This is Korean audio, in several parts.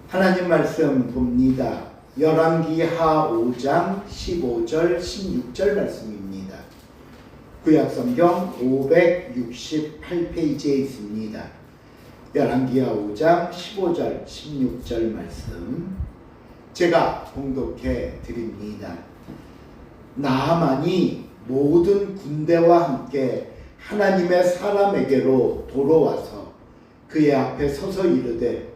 하나님 말씀 봅니다. 열왕기하 5장 15절 16절 말씀입니다. 구약성경 568페이지에 있습니다. 열왕기하 5장 15절 16절 말씀 제가 봉독해 드립니다. 나하만이 모든 군대와 함께 하나님의 사람에게로 돌아와서 그의 앞에 서서 이르되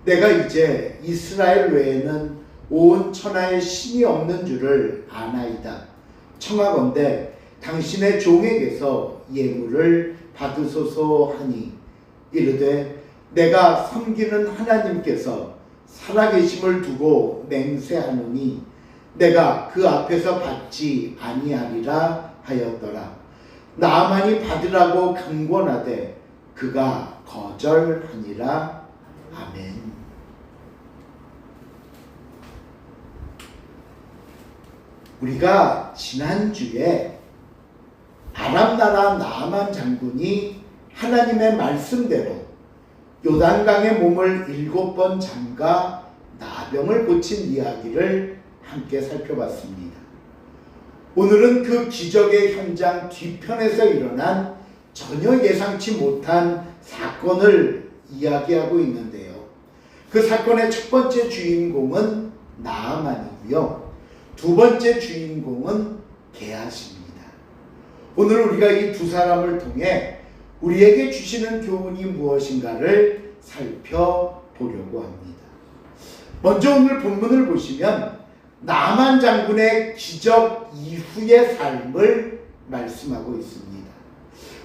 내가 이제 이스라엘 외에는 온 천하에 신이 없는 줄을 아나이다. 청하건대 당신의 종에게서 예물을 받으소서 하니 이르되 내가 섬기는 하나님께서 살아계심을 두고 맹세하노니 내가 그 앞에서 받지 아니하리라 하였더라. 나아만이 받으라고 강권하되 그가 거절하니라. 아멘. 우리가 지난주에 아람 나라 나아만 장군이 하나님의 말씀대로 요단강의 몸을 7번 잠가 나병을 고친 이야기를 함께 살펴봤습니다. 오늘은 그 기적의 현장 뒤편에서 일어난 전혀 예상치 못한 사건을 이야기하고 있는데요. 그 사건의 첫 번째 주인공은 나아만이고요. 두 번째 주인공은 게하시입니다. 오늘 우리가 이 두 사람을 통해 우리에게 주시는 교훈이 무엇인가를 살펴보려고 합니다. 먼저 오늘 본문을 보시면 나아만 장군의 기적 이후의 삶을 말씀하고 있습니다.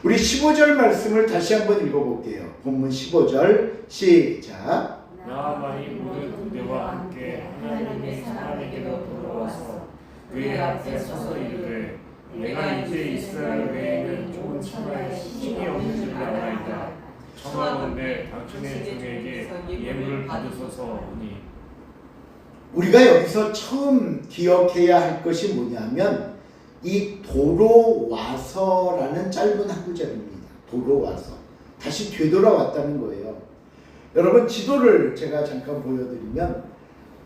우리 15절 말씀을 다시 한번 읽어볼게요. 본문 15절 시작. 나아만이 모든 군대와 함께 하나님의 사람에게로 돌아와서 그의 앞에 서서 이르되 내가 이제 이스라엘 외에는 온 천하에 신이 없는 줄 아나이다. 청하건대 당신의 종에게 예물을 받으소서 하니. 우리가 여기서 처음 기억해야 할 것이 뭐냐면 이 돌아와서라는 짧은 한 구절입니다. 돌아와서 다시 되돌아왔다는 거예요. 여러분 지도를 제가 잠깐 보여드리면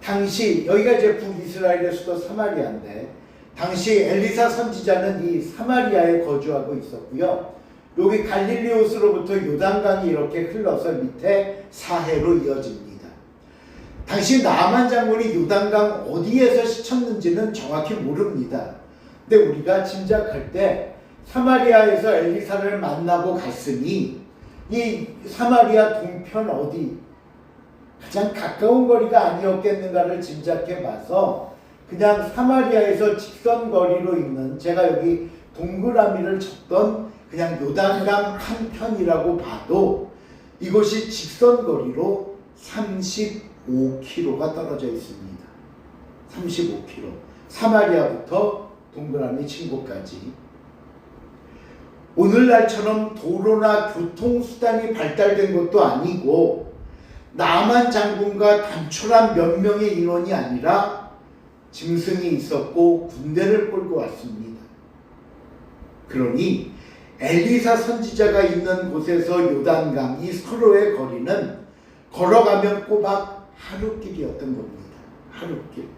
당시 여기가 이제 북이스라엘의 수도 사마리아인데 당시 엘리사 선지자는 이 사마리아에 거주하고 있었고요. 여기 갈릴리오스로부터 요단강이 이렇게 흘러서 밑에 사해로 이어집니다. 당시 나아만 장군이 요단강 어디에서 스쳤는지는 정확히 모릅니다. 근데 우리가 짐작할 때 사마리아에서 엘리사를 만나고 갔으니 이 사마리아 동편 어디 가장 가까운 거리가 아니었겠는가를 짐작해 봐서 그냥 사마리아에서 직선거리로 있는 제가 여기 동그라미를 쳤던 그냥 요단강 한편이라고 봐도 이곳이 직선거리로 35km가 떨어져 있습니다. 35km. 사마리아부터 동그라미 친 곳까지. 오늘날처럼 도로나 교통수단이 발달된 것도 아니고 나아만 장군과 단촐한 몇 명의 인원이 아니라 짐승이 있었고 군대를 끌고 왔습니다. 그러니 엘리사 선지자가 있는 곳에서 요단강 이 서로의 거리는 걸어가면 꼬박 하루길이었던 겁니다. 하루길.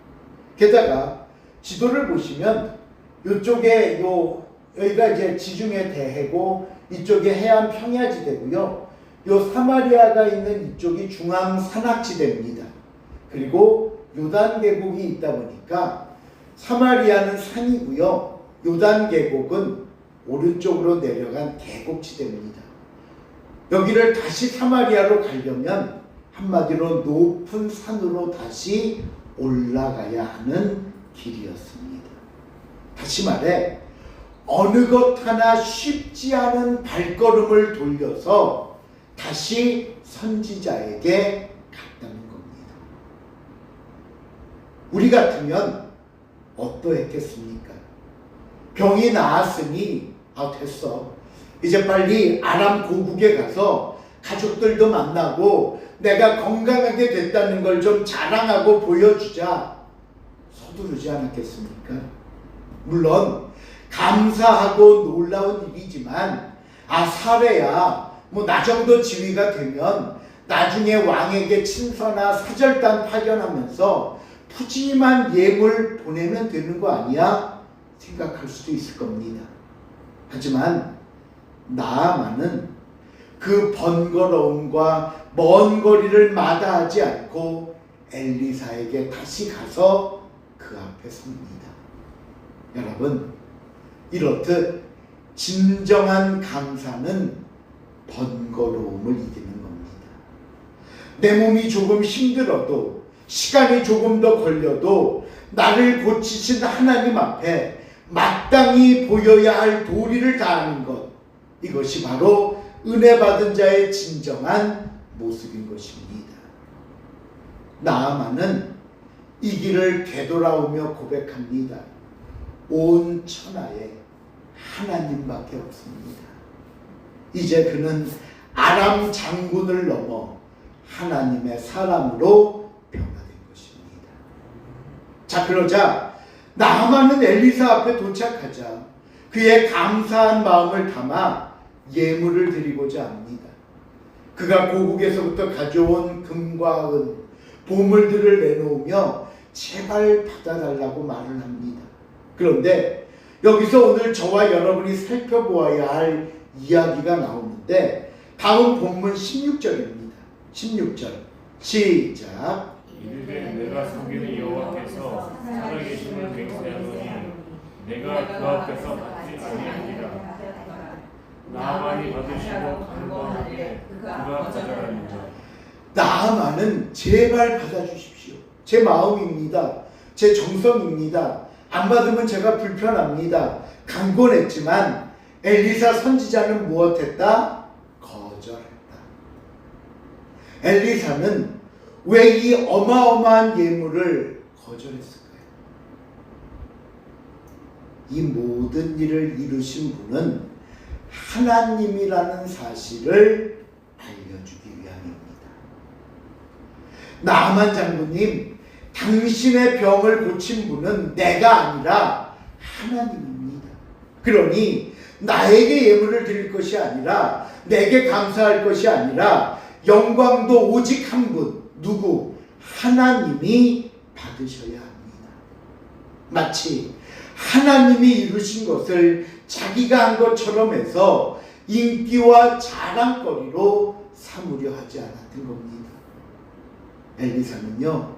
게다가 지도를 보시면 이쪽에 여기가 이제 지중해 대해고 이쪽에 해안 평야지대고요. 요 사마리아가 있는 이쪽이 중앙 산악지대입니다. 그리고 요단 계곡이 있다 보니까 사마리아는 산이고요. 요단 계곡은 오른쪽으로 내려간 계곡지대입니다. 여기를 다시 사마리아로 가려면 한마디로 높은 산으로 다시 올라가야 하는 길이었습니다. 다시 말해 어느 것 하나 쉽지 않은 발걸음을 돌려서 다시 선지자에게 갔다는 겁니다. 우리 같으면 어떠했겠습니까? 병이 나았으니 됐어. 이제 빨리 아람 고국에 가서 가족들도 만나고 내가 건강하게 됐다는 걸 좀 자랑하고 보여주자. 서두르지 않았겠습니까? 물론 감사하고 놀라운 일이지만 사례야 뭐 나 정도 지위가 되면 나중에 왕에게 친서나 사절단 파견하면서 푸짐한 예물 보내면 되는 거 아니야? 생각할 수도 있을 겁니다. 하지만 나아만은 그 번거로움과 먼 거리를 마다하지 않고 엘리사에게 다시 가서 그 앞에 섭니다. 여러분, 이렇듯 진정한 감사는 번거로움을 이기는 겁니다. 내 몸이 조금 힘들어도, 시간이 조금 더 걸려도 나를 고치신 하나님 앞에 마땅히 보여야 할 도리를 다하는 것, 이것이 바로 은혜 받은 자의 진정한 모습인 것입니다. 나아만은 이 길을 되돌아오며 고백합니다. 온 천하에 하나님밖에 없습니다. 이제 그는 아람 장군을 넘어 하나님의 사람으로 변화된 것입니다. 자, 그러자 나아만은 엘리사 앞에 도착하자 그의 감사한 마음을 담아 예물을 드리고자 합니다. 그가 고국에서부터 가져온 금과 은, 보물들을 내놓으며 제발 받아달라고 말을 합니다. 그런데 여기서 오늘 저와 여러분이 살펴보아야 할 이야기가 나오는데 다음 본문 16절입니다. 16절 시작. 이르되 내가 섬기는 여호와께서 살아계심을 맹세하노니 내가 그 앞에서 받지 아니하리라. 나아만이 받으시고 간구하는데 그가 거절하니라. 나아만은 제발 받아주십시오. 제 마음입니다. 제 정성입니다. 안 받으면 제가 불편합니다. 간구했지만 엘리사 선지자는 무엇했다? 거절했다. 엘리사는 왜 이 어마어마한 예물을 거절했을까요? 이 모든 일을 이루신 분은 하나님이라는 사실을 알려주기 위함입니다. 나아만 장군님, 당신의 병을 고친 분은 내가 아니라 하나님입니다. 그러니 나에게 예물을 드릴 것이 아니라, 내게 감사할 것이 아니라 영광도 오직 한 분, 누구? 하나님이 받으셔야 합니다. 마치 하나님이 이루신 것을 자기가 한 것처럼 해서 인기와 자랑거리로 삼으려 하지 않았던 겁니다. 엘리사는요,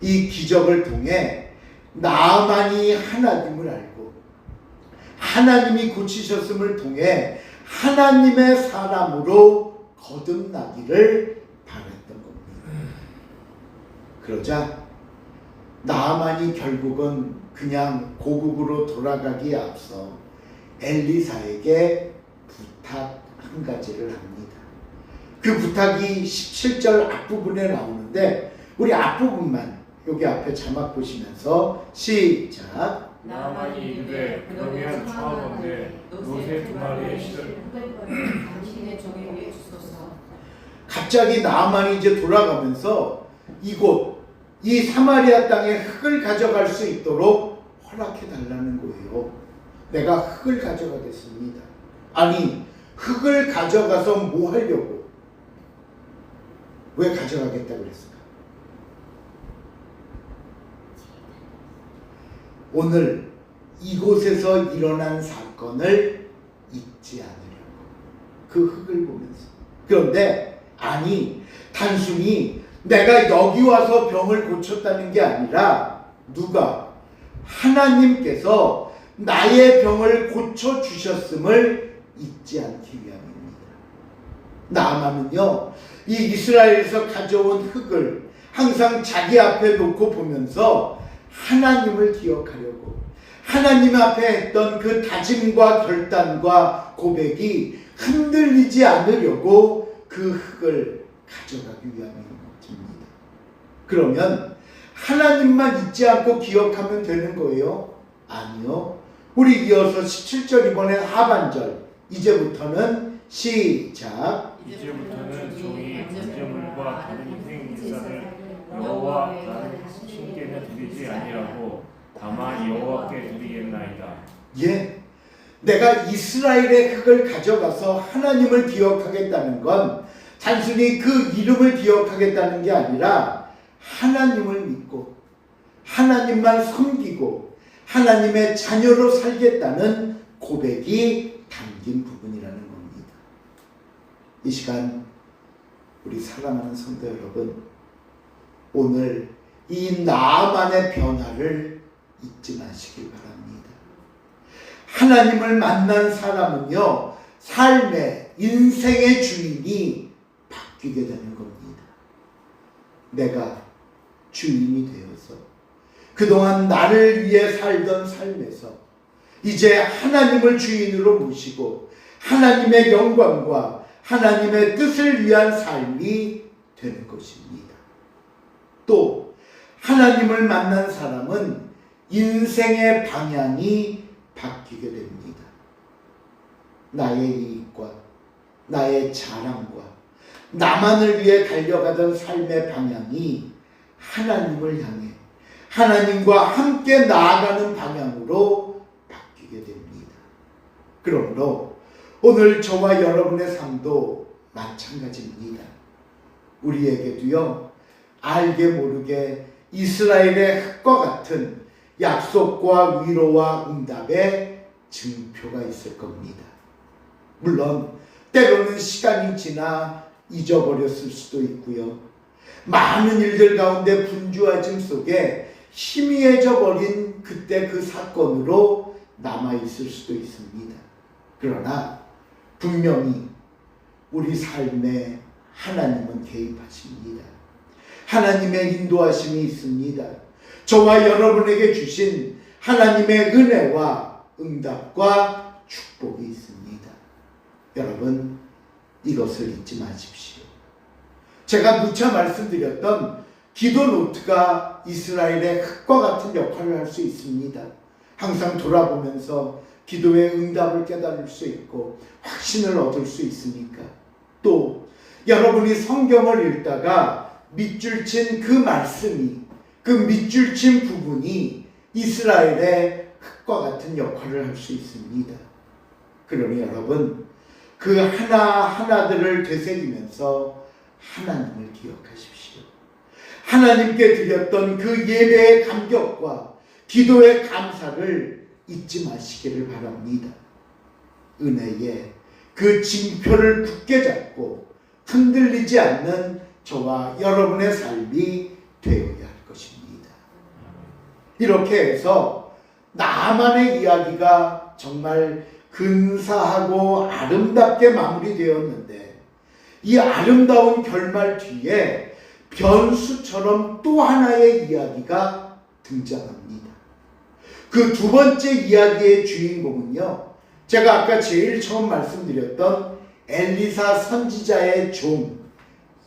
이 기적을 통해 나아만이 하나님을 알고 하나님이 고치셨음을 통해 하나님의 사람으로 거듭나기를 바랬던 겁니다. 그러자 나아만이 결국은 그냥 고국으로 돌아가기에 앞서 엘리사에게 부탁 한 가지를 합니다. 그 부탁이 17절 앞부분에 나오는데 우리 앞부분만 여기 앞에 자막 보시면서 시작. 나아만이 이르되 그러면 청하건대 노새 두 마리의 실을 당신의 종에 위해 주소서. 갑자기 나아만이 이제 돌아가면서 이곳 이 사마리아 땅에 흙을 가져갈 수 있도록 허락해 달라는 거예요. 내가 흙을 가져가겠습니다. 아니, 흙을 가져가서 뭐 하려고? 왜 가져가겠다고 그랬을까? 오늘 이곳에서 일어난 사건을 잊지 않으려고, 그 흙을 보면서. 그런데 아니, 단순히 내가 여기 와서 병을 고쳤다는 게 아니라 누가? 하나님께서 나의 병을 고쳐주셨음을 잊지 않기 위함입니다. 나아만은요, 이 이스라엘에서 가져온 흙을 항상 자기 앞에 놓고 보면서 하나님을 기억하려고, 하나님 앞에 했던 그 다짐과 결단과 고백이 흔들리지 않으려고 그 흙을 가져가기 위함인 것입니다. 그러면 하나님만 잊지 않고 기억하면 되는 거예요? 아니요. 우리 이어서 17절 이번에 하반절, 이제부터는 시작. 이제부터는 종이 번제물과 다른 희생 제사를 여호와 다른 신께는 드리지 아니하고 다만 여호와께 드리겠나이다. 예, 내가 이스라엘의 흙을 가져가서 하나님을 기억하겠다는 건 단순히 그 이름을 기억하겠다는 게 아니라 하나님을 믿고 하나님만 섬기고 하나님의 자녀로 살겠다는 고백이 담긴 부분이라는 겁니다. 이 시간 우리 사랑하는 성도 여러분, 오늘 이 나만의 변화를 잊지 마시길 바랍니다. 하나님을 만난 사람은요, 삶의 인생의 주인이 바뀌게 되는 겁니다. 내가 주인이 되어서 그동안 나를 위해 살던 삶에서 이제 하나님을 주인으로 모시고 하나님의 영광과 하나님의 뜻을 위한 삶이 되는 것입니다. 또 하나님을 만난 사람은 인생의 방향이 바뀌게 됩니다. 나의 이익과 나의 자랑과 나만을 위해 달려가던 삶의 방향이 하나님을 향해 하나님과 함께 나아가는 방향으로 바뀌게 됩니다. 그러므로 오늘 저와 여러분의 삶도 마찬가지입니다. 우리에게도요, 알게 모르게 이스라엘의 흙과 같은 약속과 위로와 응답의 증표가 있을 겁니다. 물론 때로는 시간이 지나 잊어버렸을 수도 있고요. 많은 일들 가운데 분주해짐 속에 희미해져 버린 그때 그 사건으로 남아있을 수도 있습니다. 그러나 분명히 우리 삶에 하나님은 개입하십니다. 하나님의 인도하심이 있습니다. 저와 여러분에게 주신 하나님의 은혜와 응답과 축복이 있습니다. 여러분, 이것을 잊지 마십시오. 제가 누차 말씀드렸던 기도 노트가 이스라엘의 흙과 같은 역할을 할 수 있습니다. 항상 돌아보면서 기도의 응답을 깨달을 수 있고 확신을 얻을 수 있으니까. 또 여러분이 성경을 읽다가 밑줄 친 그 말씀이, 그 밑줄 친 부분이 이스라엘의 흙과 같은 역할을 할 수 있습니다. 그러니 여러분, 그 하나하나들을 되새기면서 하나님을 기억하십시오. 하나님께 드렸던 그 예배의 감격과 기도의 감사를 잊지 마시기를 바랍니다. 은혜의 그 징표를 굳게 잡고 흔들리지 않는 저와 여러분의 삶이 되어야 할 것입니다. 이렇게 해서 나만의 이야기가 정말 근사하고 아름답게 마무리되었는데, 이 아름다운 결말 뒤에 변수처럼 또 하나의 이야기가 등장합니다. 그 두 번째 이야기의 주인공은요, 제가 아까 제일 처음 말씀드렸던 엘리사 선지자의 종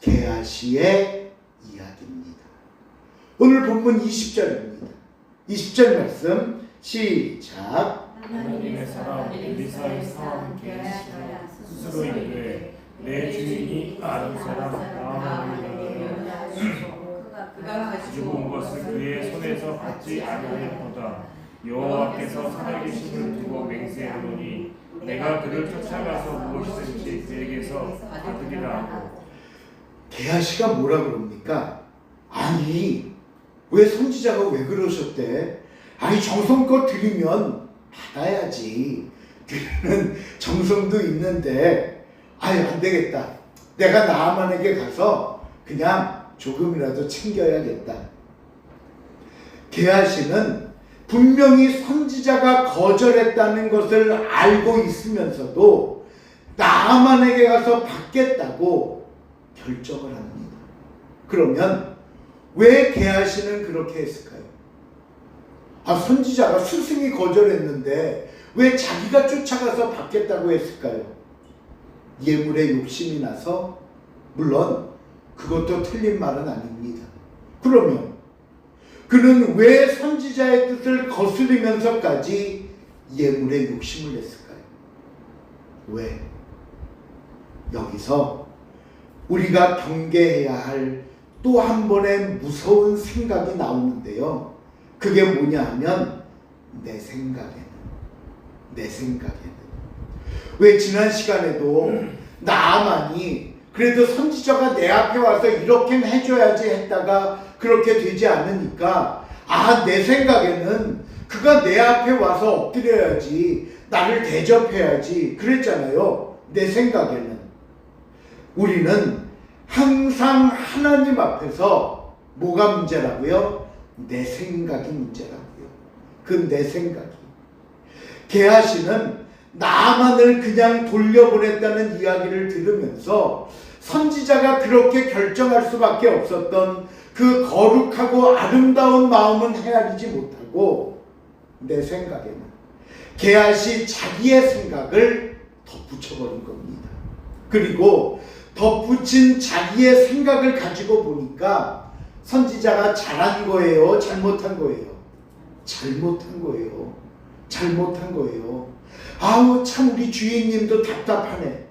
게하시의 이야기입니다. 오늘 본문 20절입니다. 20절 말씀 시작. 하나님의 사람 엘리사의 사람 게하시가 스스로 이르되 내 주인이 아는 사람 나아만을 그가 가지고 온 것을 그의 손에서 받지 아니하였도다. 여호와께서 살아계심을 두고 맹세하노니 내가 그를 쫓아가서 무엇이든지 그에게서 받으리라 하고. 게하시가 뭐라 그럽니까? 아니, 왜 선지자가 왜 그러셨대? 아니, 정성껏 드리면 받아야지. 드리는 정성도 있는데, 아유, 안 되겠다. 내가 나아만에게 가서 그냥 조금이라도 챙겨야겠다. 게하시는 분명히 선지자가 거절했다는 것을 알고 있으면서도 나아만에게 가서 받겠다고 결정을 합니다. 그러면 왜 게하시는 그렇게 했을까요? 선지자가 스승이 거절했는데 왜 자기가 쫓아가서 받겠다고 했을까요? 예물에 욕심이 나서? 물론 그것도 틀린 말은 아닙니다. 그러면 그는 왜 선지자의 뜻을 거스르면서까지 예물에 욕심을 냈을까요? 왜? 여기서 우리가 경계해야 할 또 한 번의 무서운 생각이 나오는데요. 그게 뭐냐 하면 내 생각에는 왜 지난 시간에도 나아만이 그래도 선지자가 내 앞에 와서 이렇게 해줘야지 했다가 그렇게 되지 않으니까 내 생각에는 그가 내 앞에 와서 엎드려야지, 나를 대접해야지 그랬잖아요. 내 생각에는. 우리는 항상 하나님 앞에서 뭐가 문제라고요? 내 생각이 문제라고요. 그 내 생각이. 게하시는 나만을 그냥 돌려보냈다는 이야기를 들으면서 선지자가 그렇게 결정할 수밖에 없었던 그 거룩하고 아름다운 마음은 헤아리지 못하고 내 생각에는 게하시 자기의 생각을 덧붙여버린 겁니다. 그리고 덧붙인 자기의 생각을 가지고 보니까 선지자가 잘한 거예요? 잘못한 거예요? 잘못한 거예요. 잘못한 거예요. 참 우리 주인님도 답답하네.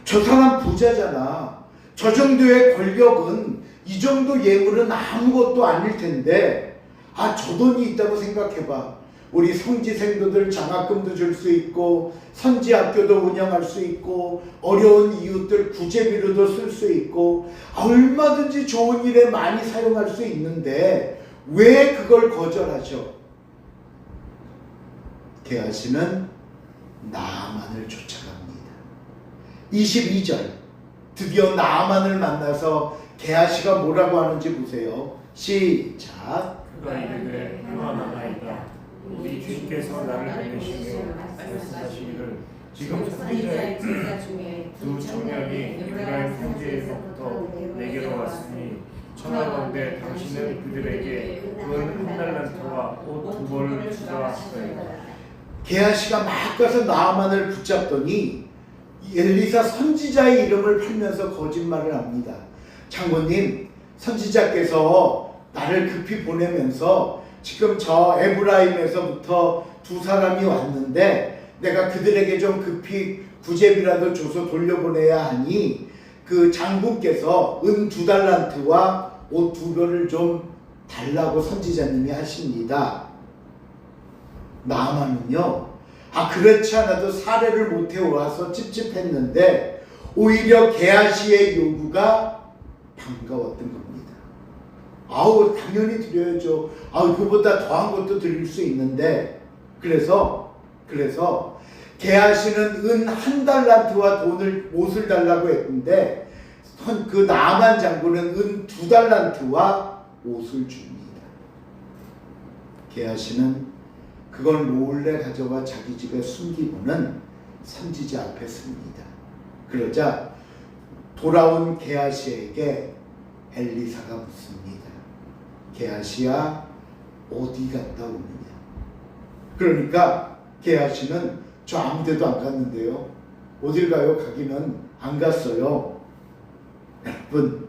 저 사람 부자잖아. 저 정도의 권력은, 이 정도 예물은 아무것도 아닐 텐데 저 돈이 있다고 생각해봐. 우리 성지 생도들 장학금도 줄 수 있고, 선지학교도 운영할 수 있고, 어려운 이웃들 구제비로도 쓸 수 있고, 얼마든지 좋은 일에 많이 사용할 수 있는데 왜 그걸 거절하죠? 게하시는 나아만을 쫓아갑니다. 22절, 드디어 나아만을 만나서 게하시가 뭐라고 하는지 보세요. 시작. 그가 이르되 평안하나이다. 우리 주님께서 나를 보내시며 말씀하시기를 지금 선지자의 제자 중에 두 청년이 에브라임 산지에서부터 내게로 왔으니 청하건대 당신은 그들에게 은 1달란트와 옷 2벌을 주라 하시더이다. 게하시가 막 가서 나아만을 붙잡더니 엘리사 선지자의 이름을 팔면서 거짓말을 합니다. 장모님, 선지자께서 나를 급히 보내면서 지금 저 에브라임에서부터 두 사람이 왔는데 내가 그들에게 좀 급히 구제비라도 줘서 돌려보내야 하니 그 장군께서 은 2달란트와 옷 2벌을 좀 달라고 선지자님이 하십니다. 나아만은요, 그렇지 않아도 사례를 못해 와서 찝찝했는데 오히려 게하시의 요구가 반가웠던 겁니다. 당연히 드려야죠. 그보다 더한 것도 드릴 수 있는데, 그래서 게하시는 은 1달란트와 옷을 달라고 했는데 그 나아만 장군은 은 2달란트와 옷을 줍니다. 게하시는 그걸 몰래 가져와 자기 집에 숨기고는 선지자 앞에 섭니다. 그러자 돌아온 게하시에게 엘리사가 묻습니다. 게하시야, 어디 갔다 오느냐? 그러니까 게하시는 저 아무 데도 안 갔는데요. 어딜 가요? 가기는 안 갔어요. 여러분,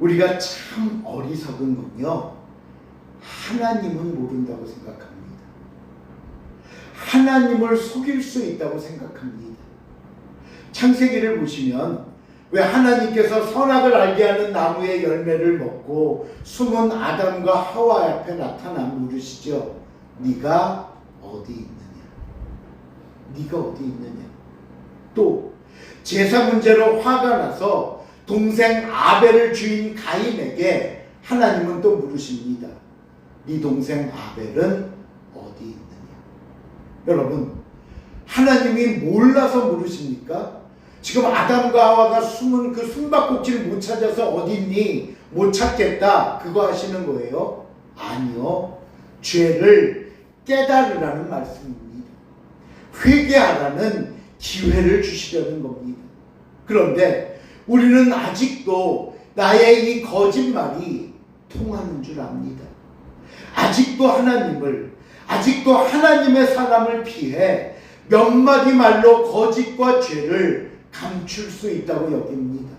우리가 참 어리석은 건요, 하나님은 모른다고 생각합니다. 하나님을 속일 수 있다고 생각합니다. 창세기를 보시면 왜 하나님께서 선악을 알게 하는 나무의 열매를 먹고 숨은 아담과 하와 앞에 나타나 물으시죠. 네가 어디 있느냐? 네가 어디 있느냐? 또 제사 문제로 화가 나서 동생 아벨을 죽인 가인에게 하나님은 또 물으십니다. 네 동생 아벨은 어디 있느냐? 여러분, 하나님이 몰라서 물으십니까? 지금 아담과 하와가 숨은 그 숨바꼭질을 못 찾아서 어디 있니? 못 찾겠다, 그거 하시는 거예요? 아니요. 죄를 깨달으라는 말씀입니다. 회개하라는 기회를 주시려는 겁니다. 그런데 우리는 아직도 나의 이 거짓말이 통하는 줄 압니다. 아직도 하나님의 사람을 피해 몇 마디 말로 거짓과 죄를 감출 수 있다고 여깁니다.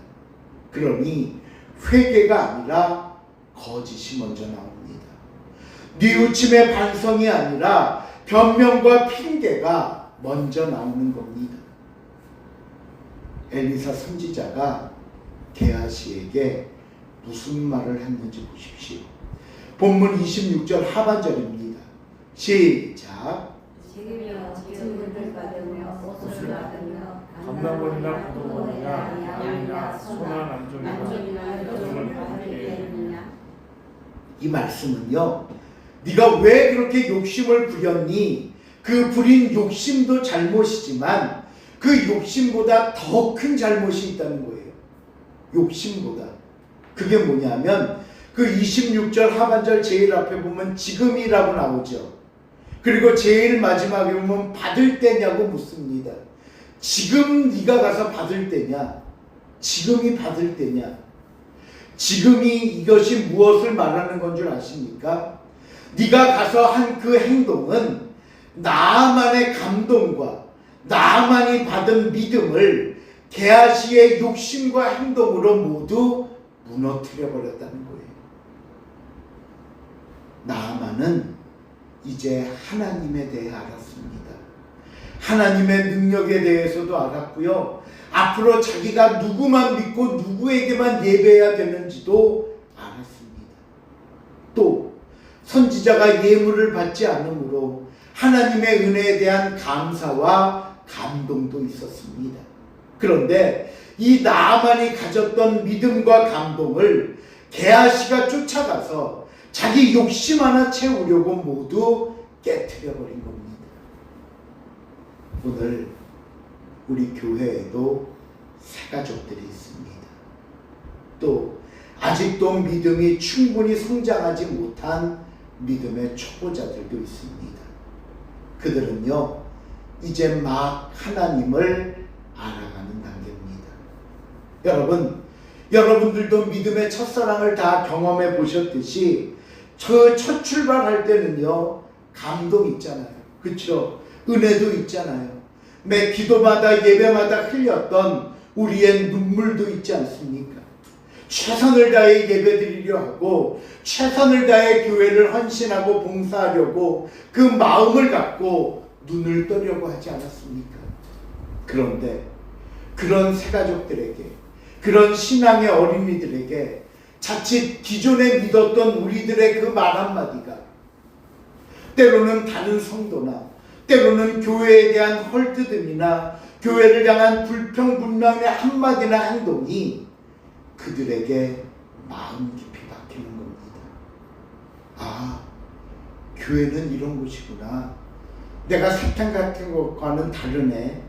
그러니 회개가 아니라 거짓이 먼저 나옵니다. 뉘우침의 반성이 아니라 변명과 핑계가 먼저 나오는 겁니다. 엘리사 선지자가 게하시에게 무슨 말을 했는지 보십시오. 본문 26절 하반절입니다. 시작. 지금이여 기름을 받으며 옷을 받으며 음란물이나 포도원이나 양이나 소나 남종이나 여종을 함께 이 말씀은요, 네가 왜 그렇게 욕심을 부렸니? 그 부린 욕심도 잘못이지만 그 욕심보다 더 큰 잘못이 있다는 거예요. 욕심보다. 그게 뭐냐면 그 26절 하반절 제일 앞에 보면 지금이라고 나오죠. 그리고 제일 마지막에 보면 받을 때냐고 묻습니다. 지금 네가 가서 받을 때냐? 지금이 받을 때냐? 지금이 이것이 무엇을 말하는 건 줄 아십니까? 네가 가서 한 그 행동은 나만의 감동과 나만이 받은 믿음을 게하시의 욕심과 행동으로 모두 무너뜨려 버렸다는 거예요. 나아만은 이제 하나님에 대해 알았습니다. 하나님의 능력에 대해서도 알았고요. 앞으로 자기가 누구만 믿고 누구에게만 예배해야 되는지도 알았습니다. 또 선지자가 예물을 받지 않으므로 하나님의 은혜에 대한 감사와 감동도 있었습니다. 그런데 이 나아만이 가졌던 믿음과 감동을 게하시가 쫓아가서 자기 욕심 하나 채우려고 모두 깨트려 버린 겁니다. 오늘 우리 교회에도 새 가족들이 있습니다. 또 아직도 믿음이 충분히 성장하지 못한 믿음의 초보자들도 있습니다. 그들은요, 이제 막 하나님을 알아가는 단계입니다. 여러분들도 믿음의 첫사랑을 다 경험해 보셨듯이 저 첫 출발할 때는요, 감동 있잖아요. 그렇죠? 은혜도 있잖아요. 매 기도마다 예배마다 흘렸던 우리의 눈물도 있지 않습니까? 최선을 다해 예배드리려 하고 최선을 다해 교회를 헌신하고 봉사하려고 그 마음을 갖고 눈을 떠려고 하지 않았습니까? 그런데 그런 새가족들에게, 그런 신앙의 어린이들에게 자칫 기존에 믿었던 우리들의 그 말 한마디가 때로는 다른 성도나 때로는 교회에 대한 헐뜯음이나 교회를 향한 불평불만의 한마디나 행동이 그들에게 마음 깊이 박히는 겁니다. 아, 교회는 이런 곳이구나. 내가 사탕 같은 것과는 다르네.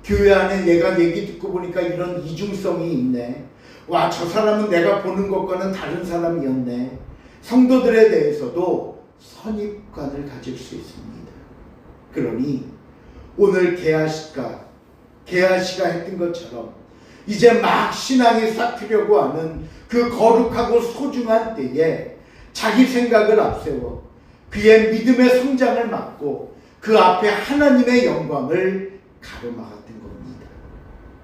교회 안에 얘가 얘기 듣고 보니까 이런 이중성이 있네. 와, 저 사람은 내가 보는 것과는 다른 사람이었네. 성도들에 대해서도 선입관을 가질 수 있습니다. 그러니 오늘 게하시가 했던 것처럼 이제 막 신앙이 싹트려고 하는 그 거룩하고 소중한 때에 자기 생각을 앞세워 그의 믿음의 성장을 막고 그 앞에 하나님의 영광을 가로막았던 겁니다.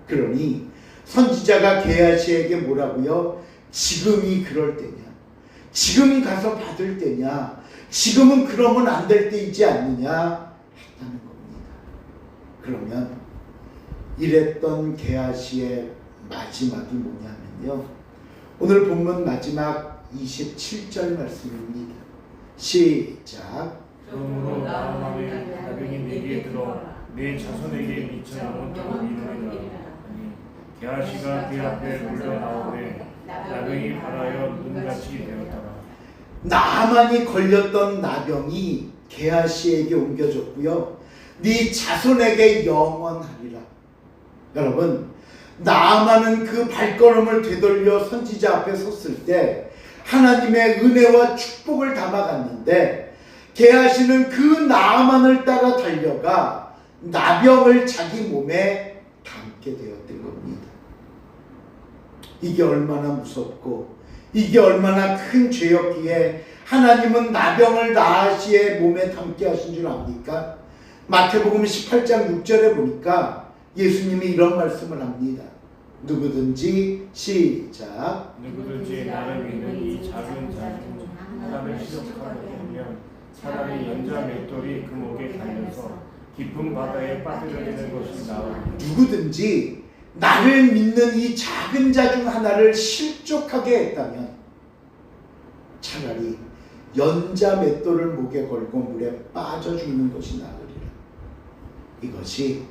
그러니 선지자가 게하시에게 뭐라고요? 지금이 그럴 때냐? 지금 가서 받을 때냐? 지금은 그러면 안 될 때이지 않느냐? 했다는 겁니다. 그러면 이랬던 게하시의 마지막이 뭐냐면요, 오늘 본문 마지막 27절 말씀입니다. 시작. 그러므로 나아만의 나병이 내게 들어 내 자손에게 미쳐 영원토록 이르리라. 게하시가 그 앞에 물러나오되 나병이 발하여 눈같이 되었더라. 나만이 걸렸던 나병이 게하시에게 옮겨졌고요, 네 자손에게 영원하리라. 여러분, 나아만은 그 발걸음을 되돌려 선지자 앞에 섰을 때 하나님의 은혜와 축복을 담아갔는데, 게하시는 그 나아만을 따라 달려가 나병을 자기 몸에 담게 되었던 겁니다. 이게 얼마나 무섭고 이게 얼마나 큰 죄였기에 하나님은 나병을 나아시의 몸에 담게 하신 줄 압니까? 마태복음 18장 6절에 보니까 예수님이 이런 말씀을 합니다. 누구든지 시작. 누구든지 나를 믿는 이 작은 자 중 하나를 시접하게 되면 차라리 연자 맷돌이 그 목에 달려서 깊은 바다에 빠뜨려지는 것이 나으리라. 누구든지 나를 믿는 이 작은 자 중 하나를 실족하게 했다면 차라리 연자 맷돌을 목에 걸고 물에 빠져 죽는 것이 나으리라. 이것이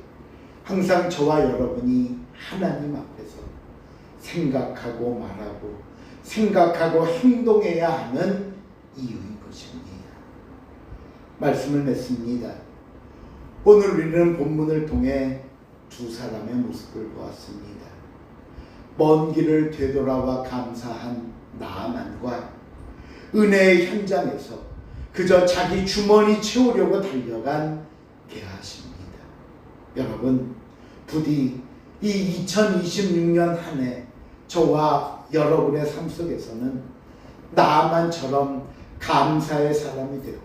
항상 저와 여러분이 하나님 앞에서 생각하고 말하고 생각하고 행동해야 하는 이유인 것입니다. 말씀을 맺습니다. 오늘 우리는 본문을 통해 두 사람의 모습을 보았습니다. 먼 길을 되돌아와 감사한 나아만과 은혜의 현장에서 그저 자기 주머니 채우려고 달려간 게하시입니다. 여러분, 부디 이 2026년 한 해 저와 여러분의 삶 속에서는 나아만처럼 감사의 사람이 되고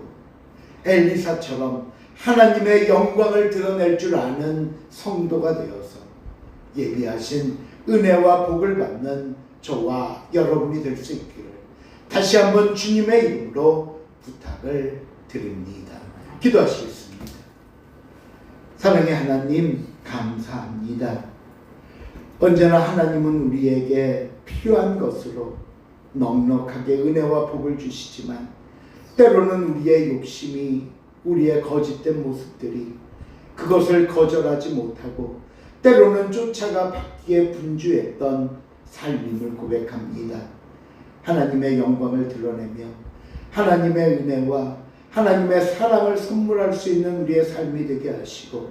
엘리사처럼 하나님의 영광을 드러낼 줄 아는 성도가 되어서 예비하신 은혜와 복을 받는 저와 여러분이 될 수 있기를 다시 한번 주님의 이름으로 부탁을 드립니다. 기도하시겠습니다. 사랑의 하나님, 감사합니다. 언제나 하나님은 우리에게 필요한 것으로 넉넉하게 은혜와 복을 주시지만 때로는 우리의 욕심이, 우리의 거짓된 모습들이 그것을 거절하지 못하고 때로는 쫓아가 받기에 분주했던 삶임을 고백합니다. 하나님의 영광을 드러내며 하나님의 은혜와 하나님의 사랑을 선물할 수 있는 우리의 삶이 되게 하시고,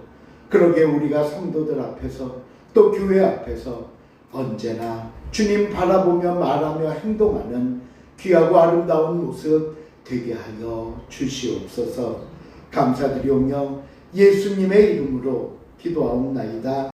그러게 우리가 성도들 앞에서 또 교회 앞에서 언제나 주님 바라보며 말하며 행동하는 귀하고 아름다운 모습 되게 하여 주시옵소서. 감사드리오며 예수님의 이름으로 기도하옵나이다.